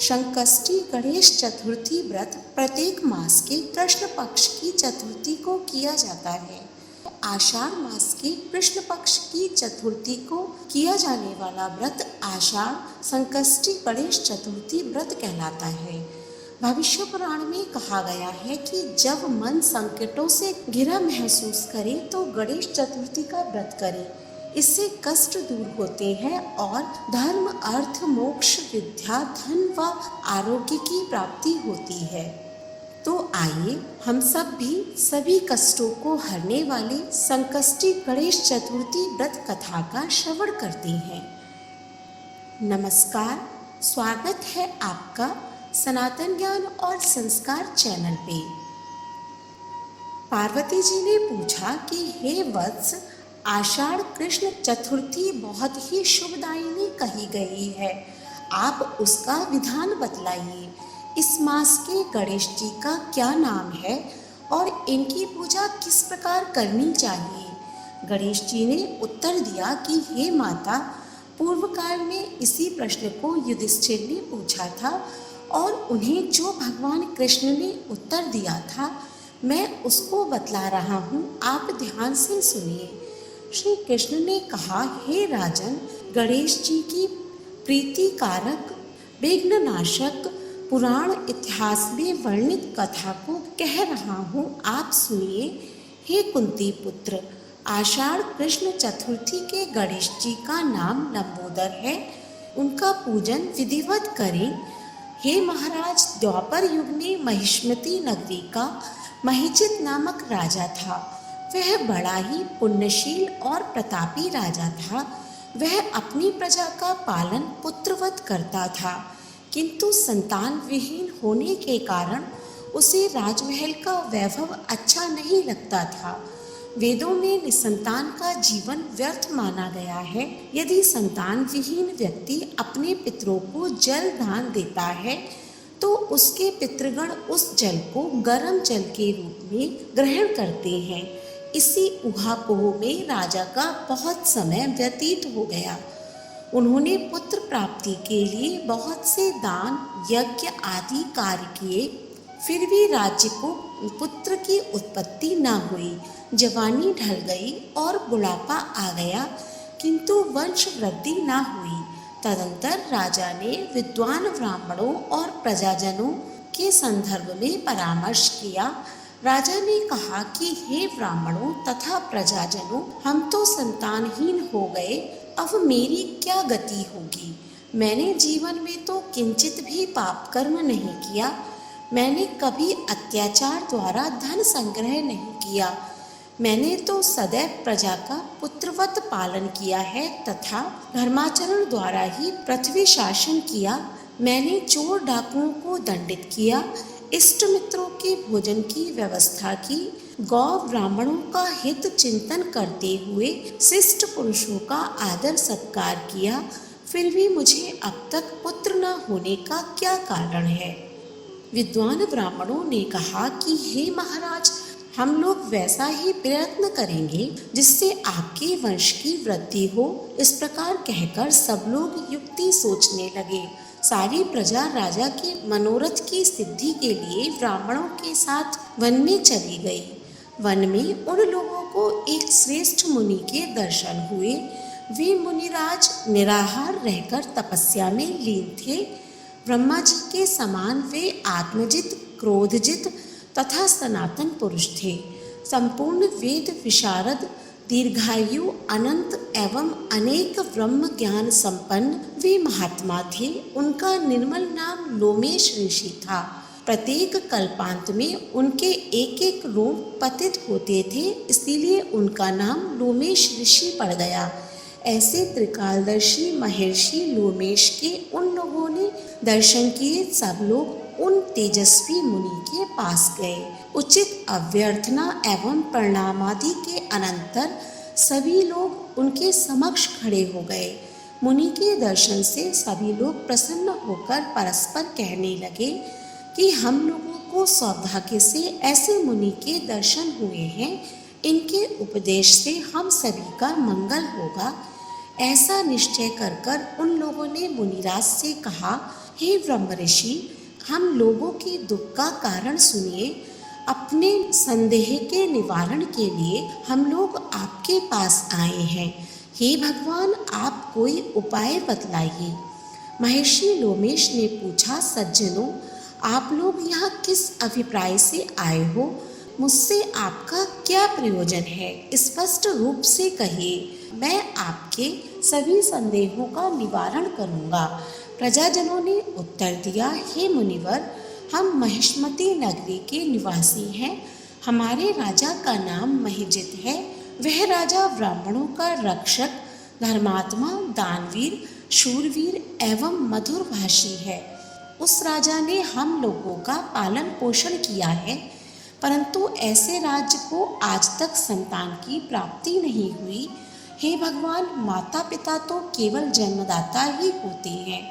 संकष्टी गणेश चतुर्थी व्रत प्रत्येक मास के कृष्ण पक्ष की चतुर्थी को किया जाता है। आषाढ़ मास के कृष्ण पक्ष की चतुर्थी को किया जाने वाला व्रत आषाढ़ संकष्टी गणेश चतुर्थी व्रत कहलाता है। भविष्य पुराण में कहा गया है कि जब मन संकटों से घिरा महसूस करे तो गणेश चतुर्थी का व्रत करे। इससे कष्ट दूर होते हैं और धर्म, अर्थ, मोक्ष, विद्या, धन व आरोग्य की प्राप्ति होती है। तो आइए हम सब भी सभी कष्टों को हरने वाले संकष्टी गणेश चतुर्थी व्रत कथा का श्रवण करते हैं। नमस्कार, स्वागत है आपका सनातन ज्ञान और संस्कार चैनल पे। पार्वती जी ने पूछा कि हे वत्स, आषाढ़ कृष्ण चतुर्थी बहुत ही शुभदायिनी कही गई है, आप उसका विधान बतलाइए। इस मास के गणेश जी का क्या नाम है और इनकी पूजा किस प्रकार करनी चाहिए। गणेश जी ने उत्तर दिया कि हे माता, पूर्व काल में इसी प्रश्न को युधिष्ठिर ने पूछा था और उन्हें जो भगवान कृष्ण ने उत्तर दिया था मैं उसको बतला रहा हूँ, आप ध्यान से सुनिए। श्री कृष्ण ने कहा, हे राजन, गणेश जी की प्रीति कारक विघ्न नाशक पुराण इतिहास में वर्णित कथा को कह रहा हूँ, आप सुनिए। हे कुंती पुत्र, आषाढ़ कृष्ण चतुर्थी के गणेश जी का नाम लंबोदर है, उनका पूजन विधिवत करें। हे महाराज, द्वापर युग में महिष्मती नगरी का महिजित नामक राजा था। वह बड़ा ही पुण्यशील और प्रतापी राजा था। वह अपनी प्रजा का पालन पुत्रवत करता था, किंतु संतान विहीन होने के कारण उसे राजमहल का वैभव अच्छा नहीं लगता था। वेदों में निसंतान का जीवन व्यर्थ माना गया है। यदि संतान विहीन व्यक्ति अपने पितरों को जल दान देता है तो उसके पितृगण उस जल को गर्म जल के रूप में ग्रहण करते हैं। इसी ऊहापोह में राजा का बहुत समय व्यतीत हो गया। उन्होंने पुत्र प्राप्ति के लिए बहुत से दान, यज्ञ आदि कार्य किए, फिर भी राज्य को पुत्र की उत्पत्ति न हुई। जवानी ढल गई और बुढ़ापा आ गया, किंतु वंश वृद्धि न हुई। तदंतर राजा ने विद्वान ब्राह्मणों और प्रजाजनों के संदर्भ में परामर्श किया। राजा ने कहा कि हे ब्राह्मणों तथा प्रजाजनों, हम तो संतानहीन हो गए, अब मेरी क्या गति होगी। मैंने जीवन में तो किंचित भी पाप कर्म नहीं किया। मैंने कभी अत्याचार द्वारा धन संग्रह नहीं किया। मैंने तो सदैव प्रजा का पुत्रवत पालन किया है तथा धर्माचरण द्वारा ही पृथ्वी शासन किया। मैंने चोर डाकुओं को दंडित किया, इष्ट मित्रों के भोजन की व्यवस्था की, गौ ब्राह्मणों का हित चिंतन करते हुए शिष्ट पुरुषों का आदर सत्कार किया। फिर भी मुझे अब तक पुत्र न होने का क्या कारण है। विद्वान ब्राह्मणों ने कहा कि हे महाराज, हम लोग वैसा ही प्रयत्न करेंगे जिससे आपके वंश की वृद्धि हो। इस प्रकार कहकर सब लोग युक्ति सोचने लगे। सारी प्रजा राजा के मनोरथ की सिद्धि के लिए ब्राह्मणों के साथ वन में चली गई। वन में उन लोगों को एक श्रेष्ठ मुनि के दर्शन हुए। वे मुनिराज निराहार रहकर तपस्या में लीन थे। ब्रह्मा जी के समान वे आत्मजित, क्रोधजित तथा सनातन पुरुष थे। संपूर्ण वेद विशारद, दीर्घायु, अनंत एवं अनेक ब्रह्म ज्ञान संपन्न वे महात्मा थे। उनका निर्मल नाम लोमेश ऋषि था। प्रत्येक कल्पांत में उनके एक एक रूप पतित होते थे, इसीलिए उनका नाम लोमेश ऋषि पड़ गया। ऐसे त्रिकालदर्शी महर्षि लोमेश के उन लोगों ने दर्शन किए। सब लोग उन तेजस्वी मुनि के पास गए। उचित अभ्यर्थना एवं प्रणामादि के अनंतर सभी लोग उनके समक्ष खड़े हो गए। मुनि के दर्शन से सभी लोग प्रसन्न होकर परस्पर कहने लगे कि हम लोगों को सौभाग्य से ऐसे मुनि के दर्शन हुए हैं। इनके उपदेश से हम सभी का मंगल होगा। ऐसा निश्चय कर उन लोगों ने मुनिराज से कहा, हे ब्रह्म ऋषि, हम लोगों के दुख का कारण सुनिए। अपने संदेह के निवारण के लिए हम लोग आपके पास आए हैं। हे भगवान, आप कोई उपाय बतलाइए। महर्षि लोमेश ने पूछा, सज्जनों, आप लोग यहाँ किस अभिप्राय से आए हो? मुझसे आपका क्या प्रयोजन है? स्पष्ट रूप से कहिए, मैं आपके सभी संदेहों का निवारण करूँगा। प्रजाजनों ने उत्तर दिया, हे मुनिवर, हम महिष्मती नगरी के निवासी हैं। हमारे राजा का नाम महिजित है। वह राजा ब्राह्मणों का रक्षक, धर्मात्मा, दानवीर, शूरवीर एवं मधुर भाषी है। उस राजा ने हम लोगों का पालन पोषण किया है, परंतु ऐसे राज्य को आज तक संतान की प्राप्ति नहीं हुई। हे भगवान, माता पिता तो केवल जन्मदाता ही होते हैं,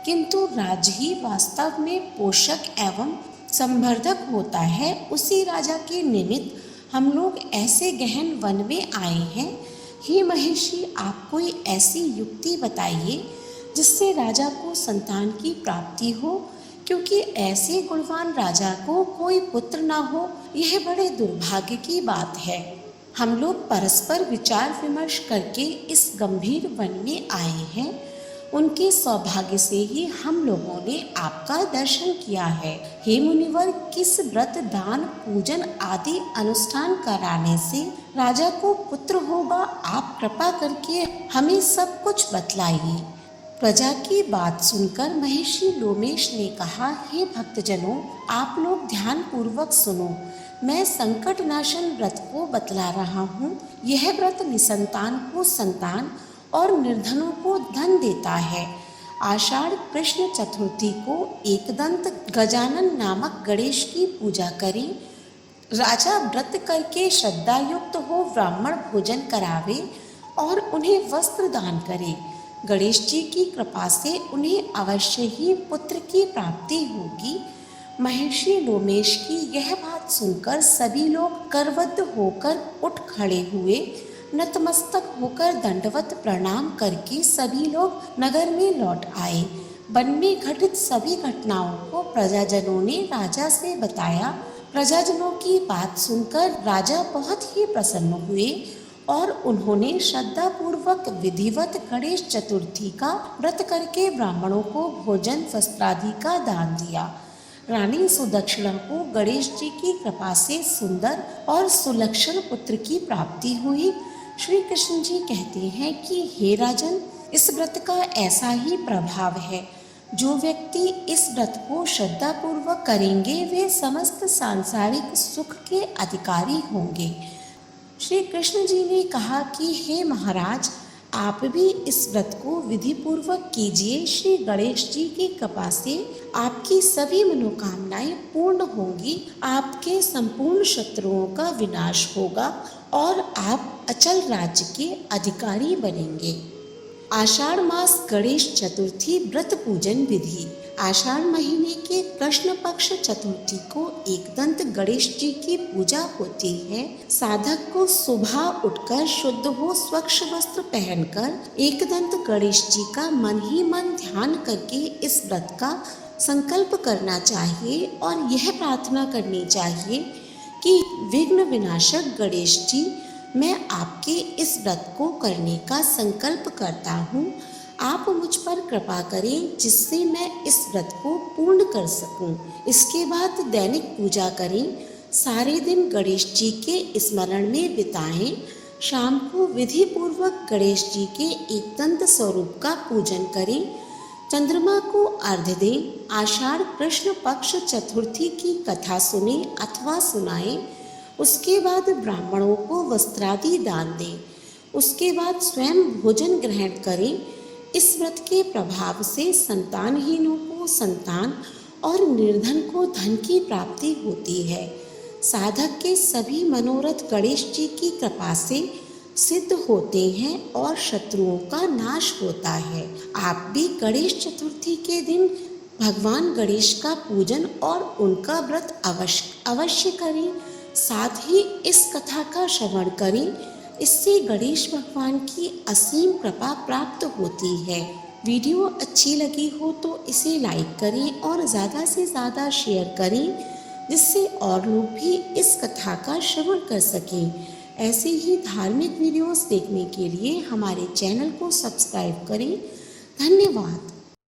किंतु राज्य ही वास्तव में पोषक एवं संवर्धक होता है। उसी राजा के निमित्त हम लोग ऐसे गहन वन में आए हैं। हे महर्षि, आप कोई ऐसी युक्ति बताइए जिससे राजा को संतान की प्राप्ति हो, क्योंकि ऐसे गुणवान राजा को कोई पुत्र ना हो, यह बड़े दुर्भाग्य की बात है। हम लोग परस्पर विचार विमर्श करके इस गंभीर वन में आए हैं। उनके सौभाग्य से ही हम लोगों ने आपका दर्शन किया है। हे मुनिवर, किस व्रत, दान, पूजन आदि अनुष्ठान कराने से राजा को पुत्र होगा? आप कृपा करके हमें सब कुछ बतलाइए। प्रजा की बात सुनकर महर्षि लोमेश ने कहा, हे भक्तजनों, आप लोग ध्यान पूर्वक सुनो। मैं संकट नाशन व्रत को बतला रहा हूँ। यह व्रत निसंतान को संतान और निर्धनों को धन देता है। आषाढ़ कृष्ण चतुर्थी को एकदंत गजानन नामक गणेश की पूजा करें। राजा व्रत करके श्रद्धायुक्त हो ब्राह्मण भोजन करावे और उन्हें वस्त्र दान करे। गणेश जी की कृपा से उन्हें अवश्य ही पुत्र की प्राप्ति होगी। महर्षि लोमेश की यह बात सुनकर सभी लोग करवद्ध होकर उठ खड़े हुए। नतमस्तक होकर दंडवत प्रणाम करके सभी लोग नगर में लौट आए। वन में घटित सभी घटनाओं को प्रजाजनों ने राजा से बताया। प्रजाजनों की बात सुनकर राजा बहुत ही प्रसन्न हुए और उन्होंने श्रद्धा पूर्वक विधिवत गणेश चतुर्थी का व्रत करके ब्राह्मणों को भोजन वस्त्रादि का दान दिया। रानी सुदक्षिणा को गणेश जी की कृपा से सुंदर और सुलक्षण पुत्र की प्राप्ति हुई। श्री कृष्ण जी कहते हैं कि हे राजन, इस व्रत का ऐसा ही प्रभाव है। जो व्यक्ति इस व्रत को श्रद्धा पूर्वक करेंगे वे समस्त सांसारिक सुख के अधिकारी होंगे। श्री कृष्ण जी ने कहा कि हे महाराज, आप भी इस व्रत को विधि पूर्वक कीजिए। श्री गणेश जी की कृपा से आपकी सभी मनोकामनाएं पूर्ण होंगी। आपके संपूर्ण शत्रुओं का विनाश होगा और आप अचल राज्य के अधिकारी बनेंगे। आषाढ़ मास गणेश चतुर्थी व्रत पूजन विधि। आषाढ़ महीने के कृष्ण पक्ष चतुर्थी को एकदंत गणेश जी की पूजा होती है। साधक को सुबह उठकर शुद्ध हो स्वच्छ वस्त्र पहनकर एकदंत गणेश जी का मन ही मन ध्यान करके इस व्रत का संकल्प करना चाहिए और यह प्रार्थना करनी चाहिए कि विघ्न विनाशक गणेश जी, मैं आपके इस व्रत को करने का संकल्प करता हूँ। आप मुझ पर कृपा करें जिससे मैं इस व्रत को पूर्ण कर सकूं। इसके बाद दैनिक पूजा करें। सारे दिन गणेश जी के स्मरण में बिताएं। शाम को विधि पूर्वक गणेश जी के एकदंत स्वरूप का पूजन करें। चंद्रमा को अर्घ्य दें। आषाढ़ कृष्ण पक्ष चतुर्थी की कथा सुने अथवा सुनाएं। उसके बाद ब्राह्मणों को वस्त्रादि दान दें। उसके बाद स्वयं भोजन ग्रहण करें। इस व्रत के प्रभाव से संतानहीनों को संतान और निर्धन को धन की प्राप्ति होती है। साधक के सभी मनोरथ गणेश जी की कृपा से सिद्ध होते हैं और शत्रुओं का नाश होता है। आप भी गणेश चतुर्थी के दिन भगवान गणेश का पूजन और उनका व्रत अवश्य करें। साथ ही इस कथा का श्रवण करें। इससे गणेश भगवान की असीम कृपा प्राप्त होती है। वीडियो अच्छी लगी हो तो इसे लाइक करें और ज़्यादा से ज़्यादा शेयर करें, जिससे और लोग भी इस कथा का श्रवण कर सकें। ऐसे ही धार्मिक वीडियोस देखने के लिए हमारे चैनल को सब्सक्राइब करें। धन्यवाद।